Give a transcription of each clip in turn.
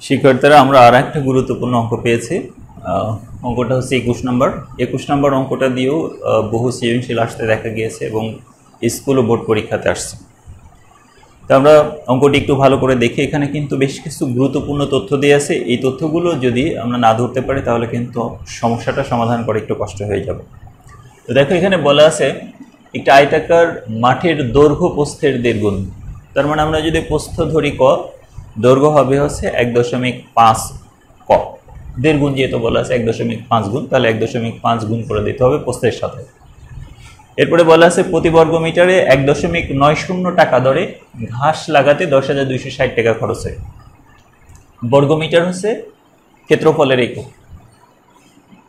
শিক্ষার্থীরা আমরা আর একটা গুরুত্বপূর্ণ অঙ্ক পেয়েছি। অঙ্কটা হচ্ছে 21 নম্বর। 21 নম্বর অঙ্কটা দিয়েও বহু সৃজনশীল আসতে দেখা গিয়েছে এবং স্কুল ও বোর্ড পরীক্ষাতে আসছে। তো আমরা অঙ্কটি একটু ভালো করে দেখি। এখানে কিন্তু বেশ কিছু গুরুত্বপূর্ণ তথ্য দিয়ে আছে। এই তথ্যগুলো যদি আমরা না ধরতে পারি তাহলে কিন্তু সমস্যাটা সমাধান করা একটু কষ্ট হয়ে যাবে। তো দেখো এখানে বলা আছে একটা আয়তাকার মাঠের দৈর্ঘ্য প্রস্থের 1.5 গুণ। তার মানে আমরা যদি প্রস্থ ধরি ক, দৈর্ঘ্য হবে হচ্ছে 1.5 ক। 1.5 গুণ যেহেতু বলা আছে 1.5 গুণ, তাহলে 1.5 গুণ করে দিতে হবে প্রস্থের সাথে। এরপরে বলা আছে প্রতি বর্গ মিটারে 1.90 টাকা দরে ঘাস লাগাতে 10,260 টাকা খরচ হয়। বর্গ মিটার হচ্ছে ক্ষেত্রফলের একক।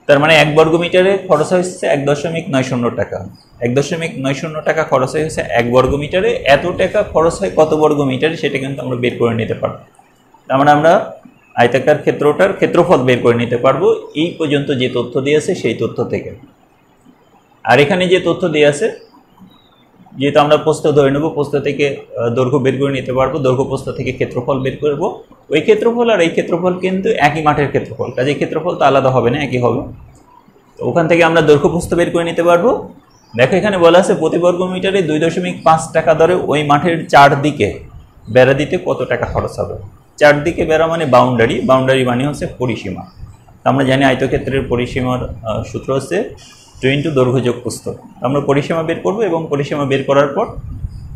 তার মানে 1 বর্গ মিটারে খরচ হচ্ছে 1.90 টাকা। 1.90 টাকা খরচ হচ্ছে 1 বর্গ মিটারে। এত টাকা খরচ হয় কত বর্গ মিটারে সেটা কিন্তু আমরা বের করে নিতে পারবো। তার মানে আমরা আয়তাকার ক্ষেত্রটার ক্ষেত্রফল বের করে নিতে পারবো এই পর্যন্ত যে তথ্য দিয়েছে সেই তথ্য থেকে। আর এখানে যে তথ্য দিয়ে আছে, যেহেতু আমরা প্রস্থ ধরে নেব, প্রস্থ থেকে দৈর্ঘ্য বের করে নিতে পারবো, দৈর্ঘ্য প্রস্থ থেকে ক্ষেত্রফল বের করব। ওই ক্ষেত্রফল আর এই ক্ষেত্রফল কিন্তু একই মাঠের ক্ষেত্রফল, কাজে ক্ষেত্রফল তো আলাদা হবে না, একই হবে। তো ওখান থেকে আমরা দৈর্ঘ্য প্রস্থ বের করে নিতে পারবো। দেখো এখানে বলা আছে প্রতি বর্গ মিটারে 2.5 টাকা দরে ওই মাঠের চারদিকে বেড়া দিতে কত টাকা খরচ হবে। চারদিকে বেড়া মানে বাউন্ডারি, বাউন্ডারি মানে হচ্ছে পরিসীমা। আমরা জানি আয়তক্ষেত্রের পরিসীমার সূত্র হচ্ছে 2 দৈর্ঘ্য যোগ প্রস্থ। আমরা পরিসীমা বের করব এবং পরিসীমা বের করার পর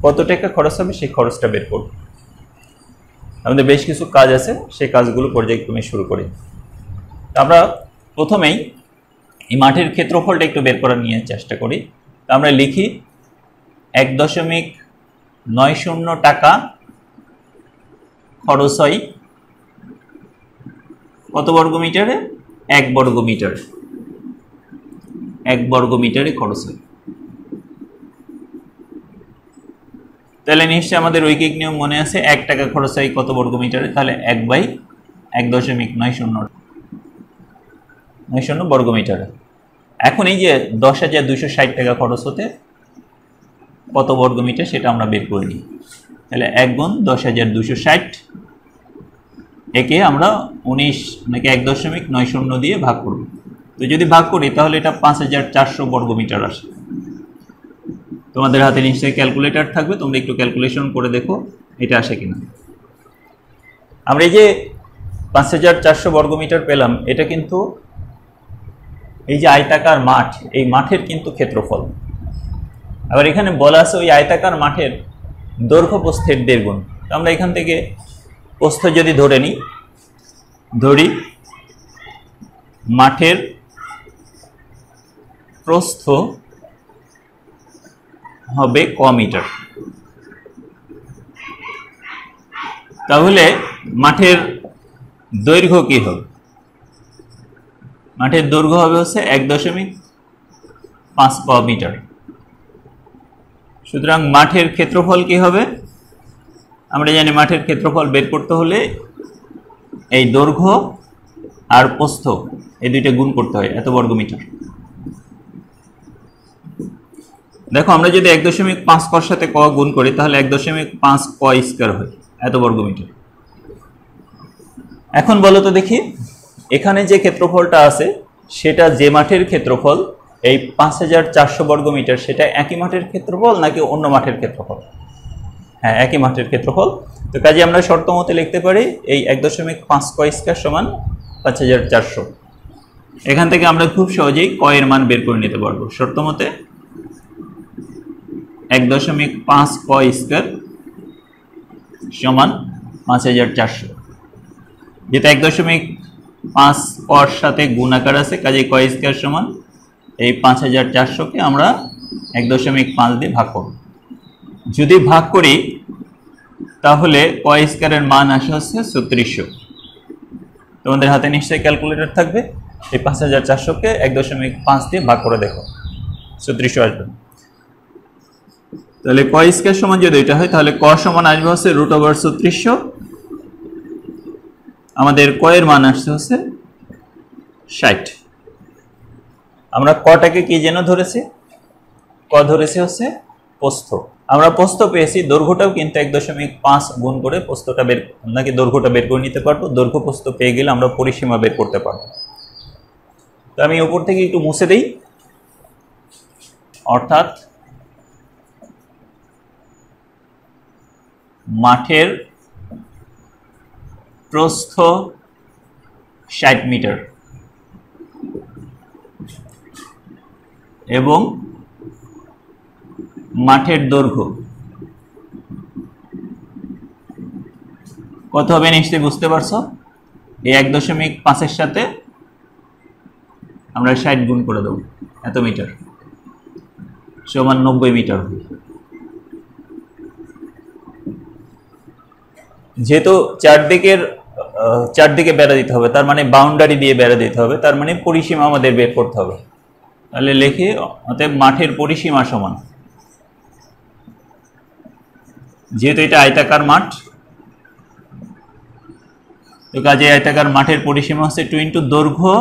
কত টাকা খরচ হবে সেই খরচটা বের করব। আমাদের বেশ কিছু কাজ আছে, সেই কাজগুলো পর্যায়ক্রমে শুরু করি। আমরা প্রথমেই এই মাঠের ক্ষেত্রফলটা একটু বের করার নিয়ে চেষ্টা করি। আমরা লিখি 1.90 টাকা খরচ হয় কত বর্গ মিটারে? 1 বর্গ মিটার। 1 বর্গ মিটারে খরচ হয়। তাহলে নিশ্চয়ই আমাদের ঐকিক নিয়ম মনে আছে, 1 টাকা খরচ হয় কত বর্গ মিটারে, তাহলে 1/1.90 বর্গ মিটারে। এখন এই যে 10,260 টাকা খরচ হতে কত বর্গ মিটার সেটা আমরা বের করে নিই। তাহলে 1 গুণ 10,260, একে আমরা 19 নাকি 1.90 দিয়ে ভাগ করব। তো যদি ভাগ করি তাহলে এটা 5,400 বর্গ মিটার আসে। তোমাদের হাতে নিশ্চয়ই ক্যালকুলেটর থাকবে, তোমরা একটু ক্যালকুলেশন করে দেখো এটা আসে কিনা। আমরা এই যে 5,400 বর্গ মিটার পেলাম, এটা কিন্তু এই যে আয়তাকার মাঠ, এই মাঠের কিন্তু ক্ষেত্রফল। আবার এখানে বলা আছে ওই আয়তাকার মাঠের দৈর্ঘ্য প্রস্থের 1.5 গুণ। আমরা এখান থেকে প্রস্থ যদি ধরি মাঠের প্রস্থ হবে ক মিটার, তাহলে মাঠের দৈর্ঘ্য কি হবে? মাঠের দৈর্ঘ্য হবে হচ্ছে 1.5 ক মিটার। সুতরাং মাঠের ক্ষেত্রফল কি হবে? আমরা জানি মাঠের ক্ষেত্রফল বের করতে হলে এই দৈর্ঘ্য আর প্রস্থ এই দুইটা গুণ করতে হয়, এত বর্গ মিটার। দেখো আমরা যদি 1.5 কর সাথে ক গুণ করি তাহলে 1.5 ক স্কয়ার হয়, এত বর্গ মিটার। এখন বলো তো দেখি, এখানে যে ক্ষেত্রফলটা আছে সেটা যে মাঠের ক্ষেত্রফল, এই 5,400 বর্গ মিটার, সেটা একই মাঠের ক্ষেত্রফল নাকি অন্য মাঠের ক্ষেত্রফল? হ্যাঁ, একই মাঠের ক্ষেত্রফল। তো কাজে আমরা শর্ত মতে লিখতে পারি এই 1.5 ক স্কয়ার সমান 5,400। এখান থেকে আমরা খুব সহজেই ক এর মান বের করে নিতে পারবো। শর্ত মতে 1.5 ক স্কয়ার সমান 5,400। যেটা 1.5 কর সাথে গুণাকার আছে, কাজে ক স্কয়ার সমান এই 5,400কে আমরা 1.5 দিয়ে ভাগ করব। যদি ভাগ করি তাহলে ক স্কয়ারের মান আসে হচ্ছে 3600। তোমাদের হাতে নিশ্চয়ই ক্যালকুলেটর থাকবে, এই 5,400কে 1.5 দিয়ে ভাগ করে দেখো, 3600 আসবে। তাহলে ক স্কয়ার সমান যদি এটা হয় তাহলে ক সমান আসবে হচ্ছে √3600। আমাদের ক এর মান আসছে হচ্ছে 60। আমরা কটাকে কি যেন ধরেছি? ক ধরেছি হচ্ছে প্রস্থ। আমরা প্রস্থ পেয়েছি, দৈর্ঘ্যটাও কিন্তু 1.5 গুণ করে প্রস্থটা বের নাকি দৈর্ঘ্যটা বের করে নিতে পারবো। দৈর্ঘ্য প্রস্থ পেয়ে গেলে আমরা পরিসীমা বের করতে পারবো। তো আমি উপর থেকে একটু মুছে দেই, অর্থাৎ মাঠের প্রস্থ 60 মিটার এবং মাঠের দৈর্ঘ্য কত হবে নিশ্চয়ই বুঝতে পারছো। এই 1.5 সাথে আমরা 60 গুণ করে দেবো, এত মিটার সমান 90 মিটার। যেহেতু চারদিকে বেড়া দিতে হবে, তার মানে বাউন্ডারি দিয়ে বেড়া দিতে হবে, তার মানে পরিসীমা আমাদের বের করতে হবে। তাহলে লিখি, অতএব মাঠের পরিসীমা সমান, যেহেতু এটা আয়তাকার মাঠ, তো কাজে আয়তাকার মাঠের পরিসীমা হচ্ছে 2 ইন্টু দৈর্ঘ্য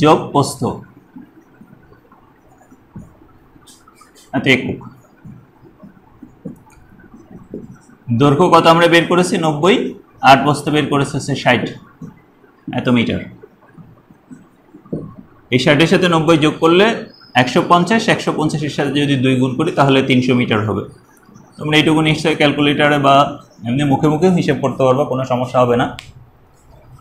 যোগ প্রস্থ, এত একক। দৈর্ঘ্য কত আমরা বের করেছি 90, আর প্রস্থ বের করেছে 60, এত মিটার। এই 60 এর সাথে 90 যোগ করলে 150, 150 এর সাথে যদি 2 গুণ করি তাহলে 300 মিটার হবে। তোমরা এইটুকু নিশ্চয়ই ক্যালকুলেটারে বা এমনি মুখে মুখে হিসাব করতে পারবা, কোনো সমস্যা হবে না।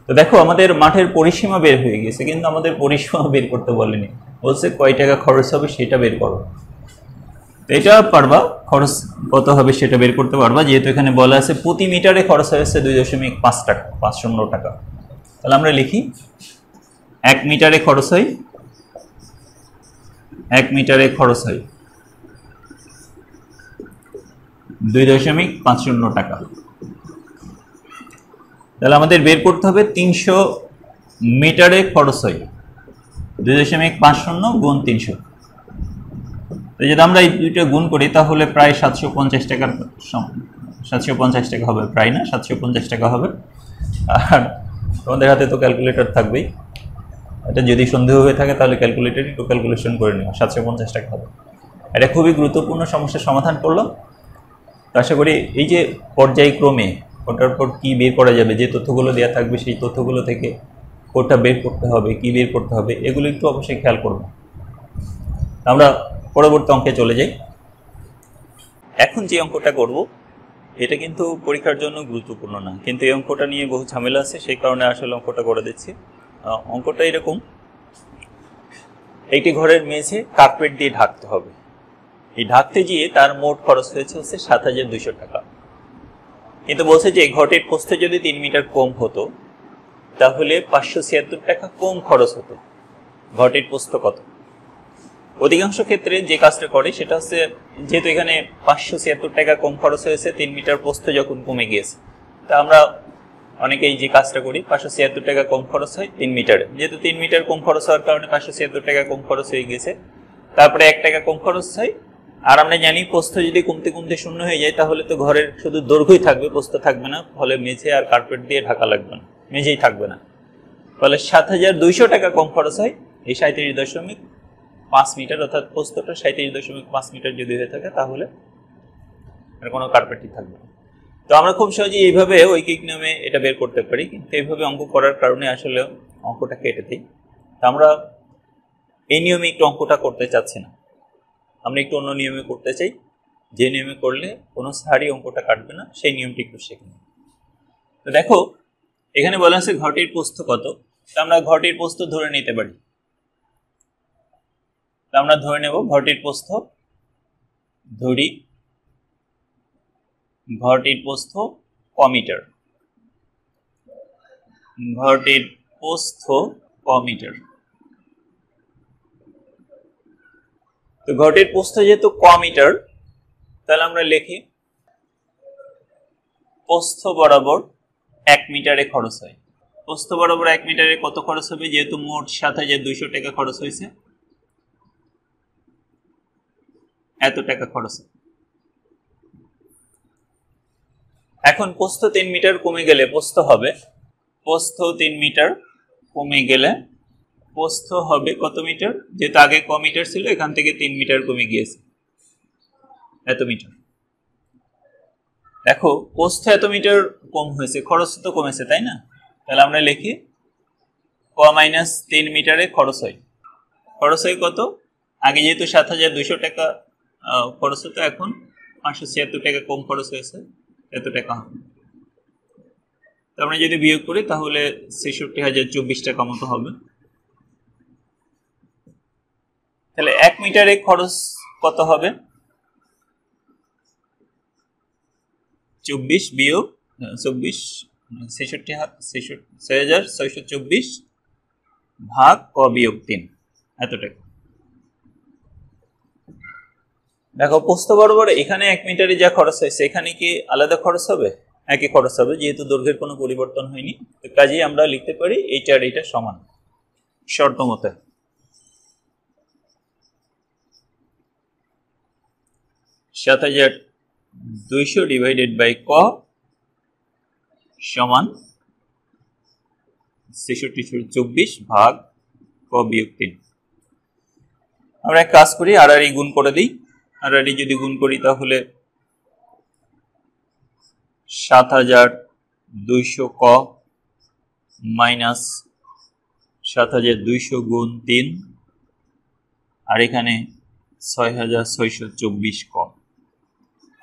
তো দেখো আমাদের মাঠের পরিসীমা বের হয়ে গেছে, কিন্তু আমাদের পরিসীমা বের করতে বলেনি, বলছে কয় টাকা খরচ হবে সেটা বের করো। এটা পারবা, খরচ কত হবে সেটা বের করতে পারবা, যেহেতু এখানে বলা আছে প্রতি মিটারে খরচ হয়েছে 2.5 টাকা, 50 টাকা। তাহলে আমরা লিখি 1 মিটারে খরচ হয় 2.50 টাকা। তাহলে আমাদের বের করতে হবে 300 মিটারে খরচ হয় 2.50 গুণ 300। তো যদি আমরা এই দুইটা গুণ করি তাহলে প্রায় 750 টাকার 750 টাকা হবে, প্রায় না 750 টাকা হবে। আর তোমাদের হাতে তো ক্যালকুলেটর থাকবেই, এটা যদি সন্দেহ হয়ে থাকে তাহলে ক্যালকুলেটর একটু ক্যালকুলেশন করে নিও, 750 টাকা হবে। এটা খুবই গুরুত্বপূর্ণ সমস্যার সমাধান করলাম। আশা করি এই যে পর্যায়ক্রমে ওটার পর কী বের করা যাবে, যে তথ্যগুলো দেওয়া থাকবে সেই তথ্যগুলো থেকে কোনটা বের করতে হবে, কী বের করতে হবে, এগুলো একটু অবশ্যই খেয়াল করব। আমরা পরবর্তী অঙ্কে চলে যাই। এখন যে অঙ্কটা করব এটা কিন্তু পরীক্ষার জন্য গুরুত্বপূর্ণ না, কিন্তু এই অঙ্কটা নিয়ে বহু ঝামেলা আছে, সেই কারণে আসলে অঙ্কটা করে দিচ্ছি। অঙ্কটা এরকম, একটি ঘরের মেঝে কার্পেট দিয়ে ঢাকতে হবে। এই ঢাকতে গিয়ে তার মোট খরচ হয়েছে 7,200 টাকা, কিন্তু বলছে যে ঘরটির প্রস্থ যদি 3 মিটার কম হতো তাহলে 576 টাকা কম খরচ হতো। ঘরটির প্রস্থ কত? অধিকাংশ ক্ষেত্রে যে কাজটা করে সেটা হচ্ছে, যেহেতু এখানে 576 টাকা কম খরচ হয়েছে, 3 মিটার প্রস্থ যখন কমে গিয়েছে, তা আমরা অনেকেই যে কাজটা করি 576 টাকা কম খরচ হয় 3 মিটারে, যেহেতু 3 মিটার কম খরচ হওয়ার কারণে 576 টাকা কম খরচ হয়ে গেছে, তারপরে 1 টাকা কম খরচ হয়। আর আমরা জানি প্রস্থ যদি কমতে কমতে শূন্য হয়ে যায় তাহলে তো ঘরের শুধু দৈর্ঘ্যই থাকবে, প্রস্থ থাকবে না, ফলে মেঝে আর কার্পেট দিয়ে ঢাকা লাগবে না, মেঝেই থাকবে না, ফলে 7,200 টাকা কম খরচ হয় এই 37.5 মিটার, অর্থাৎ প্রস্থটা 37.5 মিটার যদি হয়ে থাকে তাহলে আর কোনো কার্পেটই থাকবে না। তো আমরা খুব সহজেই এইভাবে ঐকিক নিয়মে এটা বের করতে পারি, কিন্তু এইভাবে অঙ্ক করার কারণে আসলে অঙ্কটা কেটে দিই। তো আমরা এই নিয়মে একটু অঙ্কটা করতে চাচ্ছি না, আমরা একটু অন্য নিয়মে করতে চাই, যে নিয়মে করলে কোনো সারি অঙ্কটা কাটবে না, সেই নিয়মটি একটু শিখে নিই। তো দেখো এখানে বলা আছে ঘরটির প্রস্থ কত, তো আমরা ঘরটির প্রস্থ ধরে নিতে পারি। তো আমরা ধরে নেব ঘরটির প্রস্থ, ধরি ঘরটির প্রস্থ ক মিটার, ঘরটির প্রস্থ ক মিটার। তো ঘরটির প্রস্থ যেহেতু ক মিটার, তাহলে আমরা লিখি প্রস্থ বরাবর 1 মিটারে খরচ হয়। প্রস্থ বরাবর 1 মিটারে কত খরচ হবে, যেহেতু মোট 7,200 টাকা খরচ হয়েছে, এত টাকা খরচ। এখন প্রস্থ 3 মিটার কমে গেলে প্রস্থ হবে, প্রস্থ 3 মিটার কমে গেলে প্রস্থ হবে কত মিটার, যেহেতু আগে ক মিটার ছিল এখান থেকে 3 মিটার কমে গিয়েছে, এত মিটার। দেখো প্রস্থ এত মিটার কম হয়েছে, খরচ তো কমেছে, তাই না? তাহলে আমরা লিখি ক মাইনাস 3 মিটারে খরচ হয় কত? আগে যেহেতু 7,200 টাকা খরচ হতো, এখন 576 টাকা কম খরচ হয়েছে, এত টাকা হবে। তো আমরা যদি বিয়োগ করি তাহলে 66,024 টাকা মতো হবে। তাহলে 1 মিটারে খরচ কত হবে? 24 বিয়োগ 6,624 ভাগ ক বিয়োগ 3, এত টাকা। দেখো প্রস্থ বরাবর এখানে 1 মিটারে যা খরচ হয়েছে এখানে কি আলাদা খরচ হবে? একই খরচ হবে, যেহেতু দৈর্ঘ্যের কোনো পরিবর্তন হয়নি। তো কাজেই আমরা লিখতে পারি এইটা আর এইটা সমান শর্ত মতে। সাত 7,200 ডিভাইডেড বাই ক সমান 66,024 ভাগ ক বিয়োগ 3। আমরা এক কাজ করি, আর গুণ করে দিই। আর যদি গুণ করি তাহলে 7,200 ক মাইনাস 7,200 গুণ 3, আর এখানে 6,624 ক।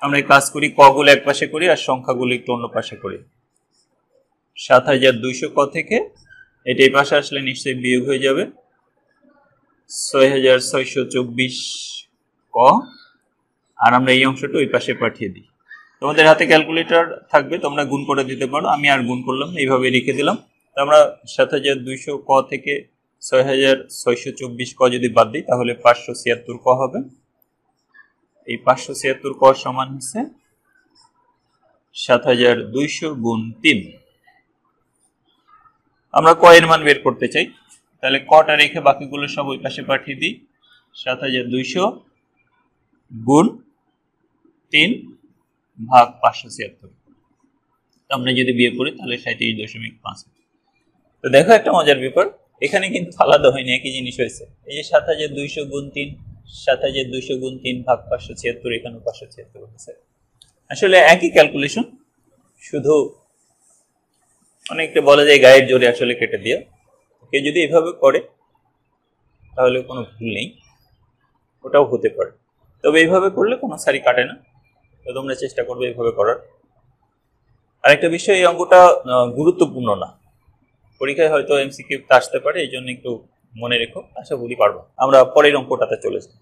আমরা কাজ করি, ক গুলো এক পাশে করি আর সংখ্যাগুলো একটু অন্য পাশে করি। 7,200 ক থেকে এটা এই পাশে আসলে নিশ্চয়ই বিয়োগ হয়ে যাবে, 6,624 ক, আর আমরা এই অংশটা ওই পাশে পাঠিয়ে দিই। তোমাদের হাতে ক্যালকুলেটর থাকবে, তোমরা গুণ করে দিতে পারো, আমি আর গুণ করলাম না, এইভাবে রেখে দিলাম। তো আমরা 7,200 ক থেকে 6,624 ক যদি বাদ দিই তাহলে 576 ক হবে। এই 576 ক সমান হচ্ছে 7,200 গুণ 3। আমরা ক এর মান বের করতে চাই, তাহলে কটা রেখে বাকিগুলো সব ওই পাশে পাঠিয়ে দিই। 7,200 গুণ 3 ভাগ 576। আমরা যদি বিয়োগ করি তাহলে 37.5। তো দেখো একটা মজার ব্যাপার, এখানে কিন্তু আলাদা হয়নি, একই জিনিস হয়েছে। এই যে 7,200 গুণ 3, 7,200 গুণ 3 ভাগ 576, এখানে 576 হয়েছে। আসলে একই ক্যালকুলেশন, শুধু অনেকটা বলা যায় গায়ের জোরে আসলে কেটে দিয়ে। কেউ যদি এভাবে করে তাহলে কোনো ভুল নেই, ওটাও হতে পারে। তবে এইভাবে করলে কোনো সারি কাটে না, তো তোমরা চেষ্টা করবে এইভাবে করার। আরেকটা বিষয়, এই অঙ্কটা গুরুত্বপূর্ণ না, পরীক্ষায় হয়তো এমসিকিউ আসতে পারে, এই জন্য একটু মনে রেখো, আশা করি পারবো। আমরা পরের অঙ্কটাতে চলে যাই।